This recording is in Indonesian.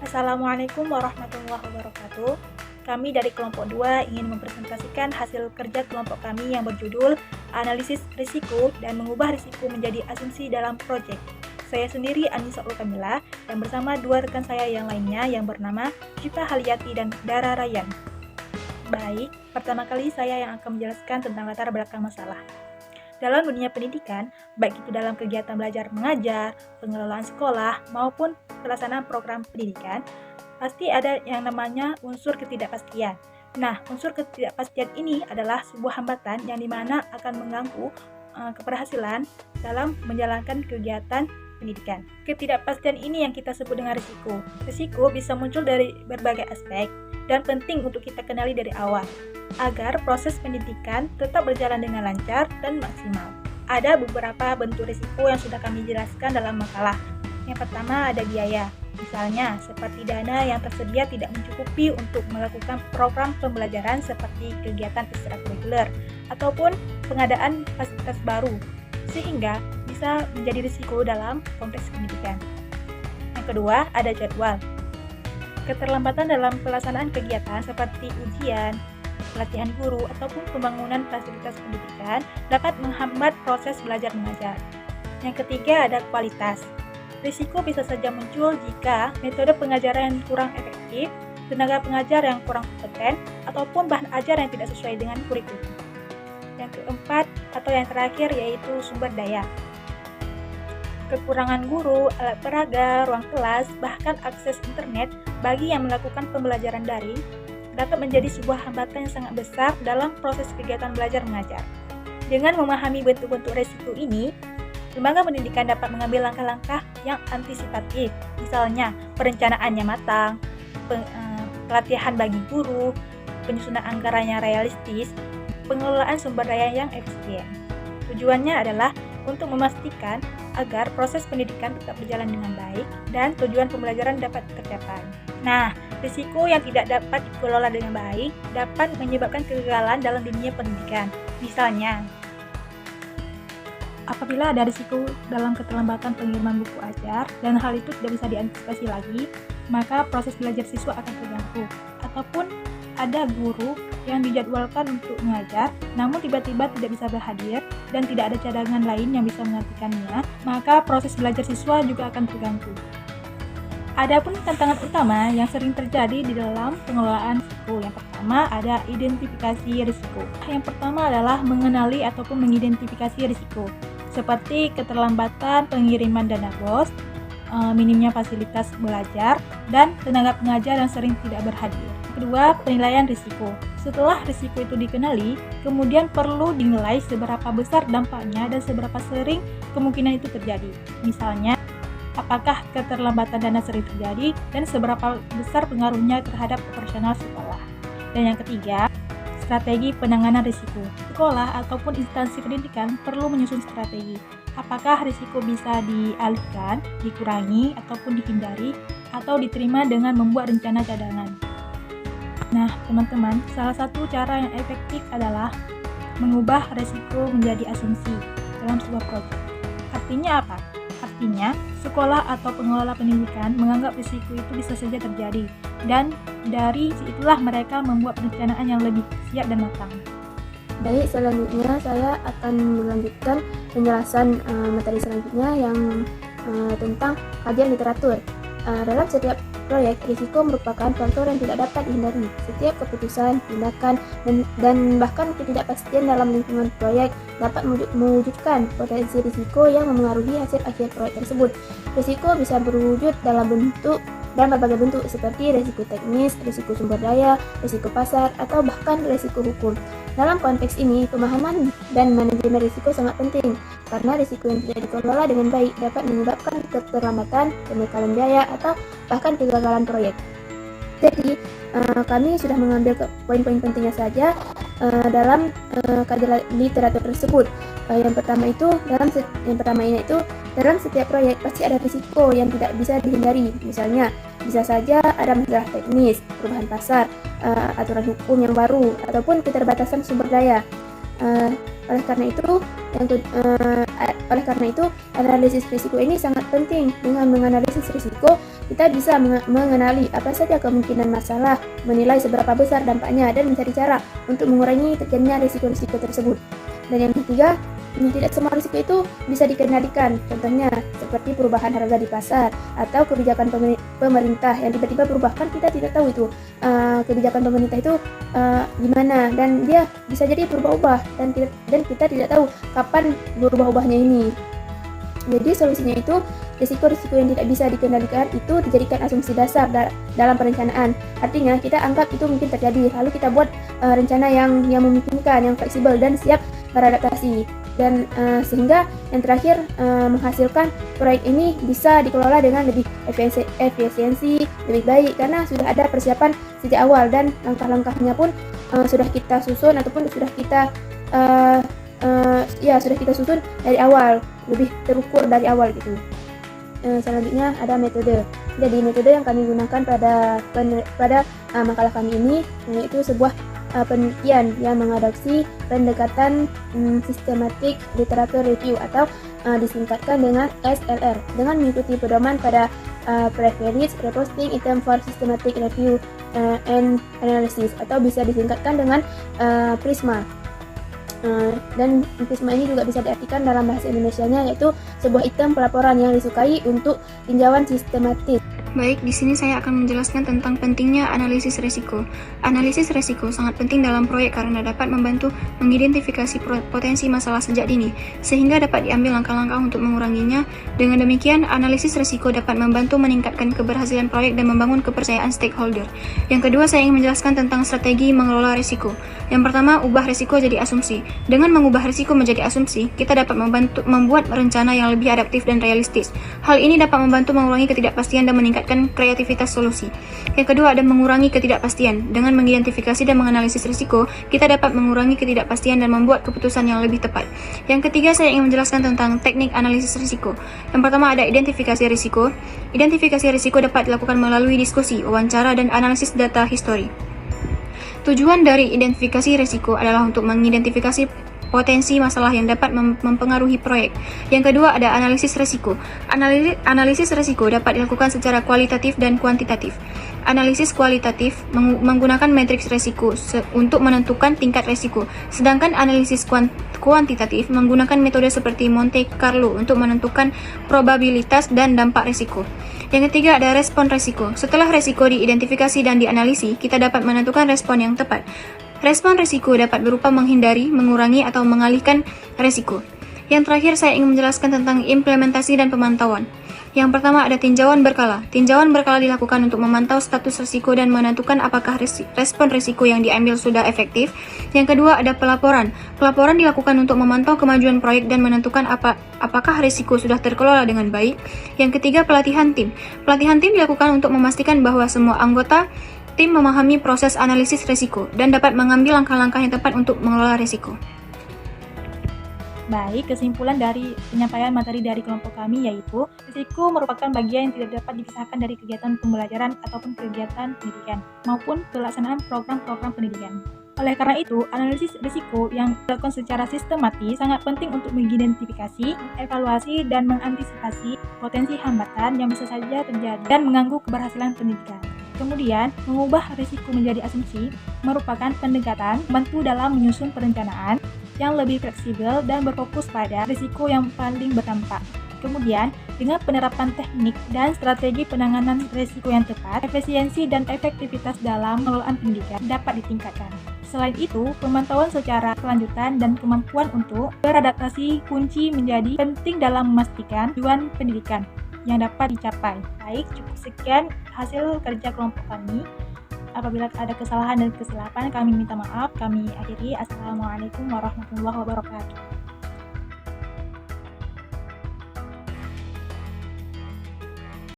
Assalamualaikum warahmatullahi wabarakatuh. Kami dari kelompok 2 ingin mempresentasikan hasil kerja kelompok kami yang berjudul Analisis Risiko dan Mengubah Risiko Menjadi Asumsi dalam Proyek. Saya sendiri Anissa Ulkamila dan bersama dua rekan saya yang lainnya yang bernama Syifa Haliati dan Dara Ryan. Baik, pertama kali saya yang akan menjelaskan tentang latar belakang masalah. Dalam dunia pendidikan, baik itu dalam kegiatan belajar mengajar, pengelolaan sekolah, maupun pelaksanaan program pendidikan, pasti ada yang namanya unsur ketidakpastian. Nah, unsur ketidakpastian ini adalah sebuah hambatan yang dimana akan mengganggu keberhasilan dalam menjalankan kegiatan pendidikan. Ketidakpastian ini yang kita sebut dengan risiko. Risiko bisa muncul dari berbagai aspek dan penting untuk kita kenali dari awal, agar proses pendidikan tetap berjalan dengan lancar dan maksimal. Ada beberapa bentuk risiko yang sudah kami jelaskan dalam makalah. Yang pertama ada biaya, misalnya seperti dana yang tersedia tidak mencukupi untuk melakukan program pembelajaran seperti kegiatan ekstrakurikuler ataupun pengadaan fasilitas baru, sehingga bisa menjadi risiko dalam konteks pendidikan. Yang kedua ada jadwal. Keterlambatan dalam pelaksanaan kegiatan seperti ujian, pelatihan guru, ataupun pembangunan fasilitas pendidikan dapat menghambat proses belajar mengajar. Yang ketiga ada kualitas. Risiko bisa saja muncul jika metode pengajaran yang kurang efektif, tenaga pengajar yang kurang kompeten, ataupun bahan ajar yang tidak sesuai dengan kurikulum. Yang keempat atau yang terakhir yaitu sumber daya. Kekurangan guru, alat peraga, ruang kelas, bahkan akses internet bagi yang melakukan pembelajaran daring dapat menjadi sebuah hambatan yang sangat besar dalam proses kegiatan belajar mengajar. Dengan memahami bentuk-bentuk risiko ini, lembaga pendidikan dapat mengambil langkah-langkah yang antisipatif, misalnya perencanaannya matang, pelatihan bagi guru, penyusunan anggaran yang realistis, pengelolaan sumber daya yang efisien. Tujuannya adalah untuk memastikan agar proses pendidikan tetap berjalan dengan baik dan tujuan pembelajaran dapat tercapai. Nah, risiko yang tidak dapat dikelola dengan baik dapat menyebabkan kegagalan dalam dunia pendidikan. Misalnya, apabila ada risiko dalam keterlambatan pengiriman buku ajar dan hal itu tidak bisa diantisipasi lagi, maka proses belajar siswa akan terganggu. Ataupun ada guru yang dijadwalkan untuk mengajar, namun tiba-tiba tidak bisa berhadir dan tidak ada cadangan lain yang bisa menggantikannya, maka proses belajar siswa juga akan terganggu. Adapun tantangan utama yang sering terjadi di dalam pengelolaan risiko. Yang pertama ada identifikasi risiko. Yang pertama adalah mengenali ataupun mengidentifikasi risiko, seperti keterlambatan pengiriman dana BOS, minimnya fasilitas belajar, dan tenaga pengajar yang sering tidak berhadir. Kedua, penilaian risiko. Setelah risiko itu dikenali, kemudian perlu dinilai seberapa besar dampaknya dan seberapa sering kemungkinan itu terjadi. Misalnya, apakah keterlambatan dana sering terjadi dan seberapa besar pengaruhnya terhadap operasional sekolah. Dan yang ketiga, strategi penanganan risiko. Sekolah ataupun instansi pendidikan perlu menyusun strategi. Apakah risiko bisa dialihkan, dikurangi, ataupun dihindari, atau diterima dengan membuat rencana cadangan. Nah, teman-teman, salah satu cara yang efektif adalah mengubah risiko menjadi asumsi dalam sebuah proyek. Artinya apa? Artinya, sekolah atau pengelola pendidikan menganggap risiko itu bisa saja terjadi, dan dari itulah mereka membuat perencanaan yang lebih siap dan matang. Baik, selanjutnya saya akan melanjutkan penjelasan materi selanjutnya yang tentang kajian literatur. Dalam setiap proyek, risiko merupakan faktor yang tidak dapat dihindari. Setiap keputusan, tindakan, dan bahkan ketidakpastian dalam lingkungan proyek dapat mewujudkan potensi risiko yang memengaruhi hasil akhir proyek tersebut. Risiko bisa berwujud dalam berbagai bentuk seperti risiko teknis, risiko sumber daya, risiko pasar, atau bahkan risiko hukum. Dalam konteks ini, pemahaman dan manajemen risiko sangat penting, karena risiko yang tidak dikelola dengan baik dapat menyebabkan keterlambatan, pembekalan biaya, atau bahkan kegagalan proyek. Jadi, kami sudah mengambil poin-poin pentingnya saja dalam kajian literatur tersebut. Yang pertama itu dalam setiap proyek pasti ada risiko yang tidak bisa dihindari. Misalnya, bisa saja ada masalah teknis, perubahan pasar, aturan hukum yang baru, ataupun keterbatasan sumber daya. Oleh karena itu analisis risiko ini sangat penting. Dengan menganalisis risiko, kita bisa mengenali apa saja kemungkinan masalah, menilai seberapa besar dampaknya, dan mencari cara untuk mengurangi terjadinya risiko-risiko tersebut. Dan yang ketiga, tidak semua risiko itu bisa dikendalikan. Contohnya seperti perubahan harga di pasar atau kebijakan pemerintah yang tiba-tiba berubah. Kan kita tidak tahu itu kebijakan pemerintah itu gimana, dan dia bisa jadi berubah-ubah, dan kita tidak tahu kapan berubah-ubahnya ini. Jadi solusinya itu, risiko-risiko yang tidak bisa dikendalikan itu dijadikan asumsi dasar dalam perencanaan. Artinya kita anggap itu mungkin terjadi, lalu kita buat rencana yang memungkinkan, yang fleksibel dan siap beradaptasi. Dan sehingga yang terakhir menghasilkan proyek ini bisa dikelola dengan lebih efisiensi, lebih baik, karena sudah ada persiapan sejak awal dan langkah-langkahnya pun sudah kita susun ataupun sudah kita susun dari awal, lebih terukur dari awal gitu. Selanjutnya ada metode. Jadi metode yang kami gunakan pada makalah kami ini yaitu sebuah penelitian yang mengadopsi pendekatan systematic literature review atau disingkatkan dengan SLR, dengan mengikuti pedoman pada Preference Reposting Item for Systematic Review and Analysis, atau bisa disingkatkan dengan PRISMA. Dan PRISMA ini juga bisa diartikan dalam bahasa Indonesianya yaitu sebuah item pelaporan yang disukai untuk tinjauan sistematis. Baik, di sini saya akan menjelaskan tentang pentingnya analisis risiko. Analisis risiko sangat penting dalam proyek karena dapat membantu mengidentifikasi potensi masalah sejak dini, sehingga dapat diambil langkah-langkah untuk menguranginya. Dengan demikian, analisis risiko dapat membantu meningkatkan keberhasilan proyek dan membangun kepercayaan stakeholder. Yang kedua, saya ingin menjelaskan tentang strategi mengelola risiko. Yang pertama, ubah risiko jadi asumsi. Dengan mengubah risiko menjadi asumsi, kita dapat membuat rencana yang lebih adaptif dan realistis. Hal ini dapat membantu mengurangi ketidakpastian dan meningkatkan kreativitas solusi. Yang kedua ada mengurangi ketidakpastian. Dengan mengidentifikasi dan menganalisis risiko, kita dapat mengurangi ketidakpastian dan membuat keputusan yang lebih tepat. Yang ketiga, saya ingin menjelaskan tentang teknik analisis risiko. Yang pertama ada identifikasi risiko. Identifikasi risiko dapat dilakukan melalui diskusi, wawancara, dan analisis data histori. Tujuan dari identifikasi risiko adalah untuk mengidentifikasi potensi masalah yang dapat mempengaruhi proyek. Yang kedua ada analisis risiko. Analisis risiko dapat dilakukan secara kualitatif dan kuantitatif. Analisis kualitatif menggunakan matriks risiko untuk menentukan tingkat risiko, sedangkan analisis kuantitatif menggunakan metode seperti Monte Carlo untuk menentukan probabilitas dan dampak risiko. Yang ketiga ada respon risiko. Setelah risiko diidentifikasi dan dianalisi, kita dapat menentukan respon yang tepat. Respon risiko dapat berupa menghindari, mengurangi, atau mengalihkan risiko. Yang terakhir, saya ingin menjelaskan tentang implementasi dan pemantauan. Yang pertama ada tinjauan berkala. Tinjauan berkala dilakukan untuk memantau status risiko dan menentukan apakah respon risiko yang diambil sudah efektif. Yang kedua ada pelaporan. Pelaporan dilakukan untuk memantau kemajuan proyek dan menentukan apakah risiko sudah terkelola dengan baik. Yang ketiga pelatihan tim. Pelatihan tim dilakukan untuk memastikan bahwa semua anggota tim memahami proses analisis risiko dan dapat mengambil langkah-langkah yang tepat untuk mengelola risiko. Baik, kesimpulan dari penyampaian materi dari kelompok kami yaitu risiko merupakan bagian yang tidak dapat dipisahkan dari kegiatan pembelajaran ataupun kegiatan pendidikan maupun pelaksanaan program-program pendidikan. Oleh karena itu, analisis risiko yang dilakukan secara sistematis sangat penting untuk mengidentifikasi, evaluasi, dan mengantisipasi potensi hambatan yang bisa saja terjadi dan mengganggu keberhasilan pendidikan. Kemudian, mengubah risiko menjadi asumsi merupakan pendekatan membantu dalam menyusun perencanaan yang lebih fleksibel dan berfokus pada risiko yang paling berdampak. Kemudian, dengan penerapan teknik dan strategi penanganan risiko yang tepat, efisiensi dan efektivitas dalam pengelolaan pendidikan dapat ditingkatkan. Selain itu, pemantauan secara kelanjutan dan kemampuan untuk beradaptasi kunci menjadi penting dalam memastikan tujuan pendidikan yang dapat dicapai. Baik, cukup sekian hasil kerja kelompok kami. Apabila ada kesalahan dan kesilapan, kami minta maaf. Kami akhiri. Assalamualaikum warahmatullahi wabarakatuh.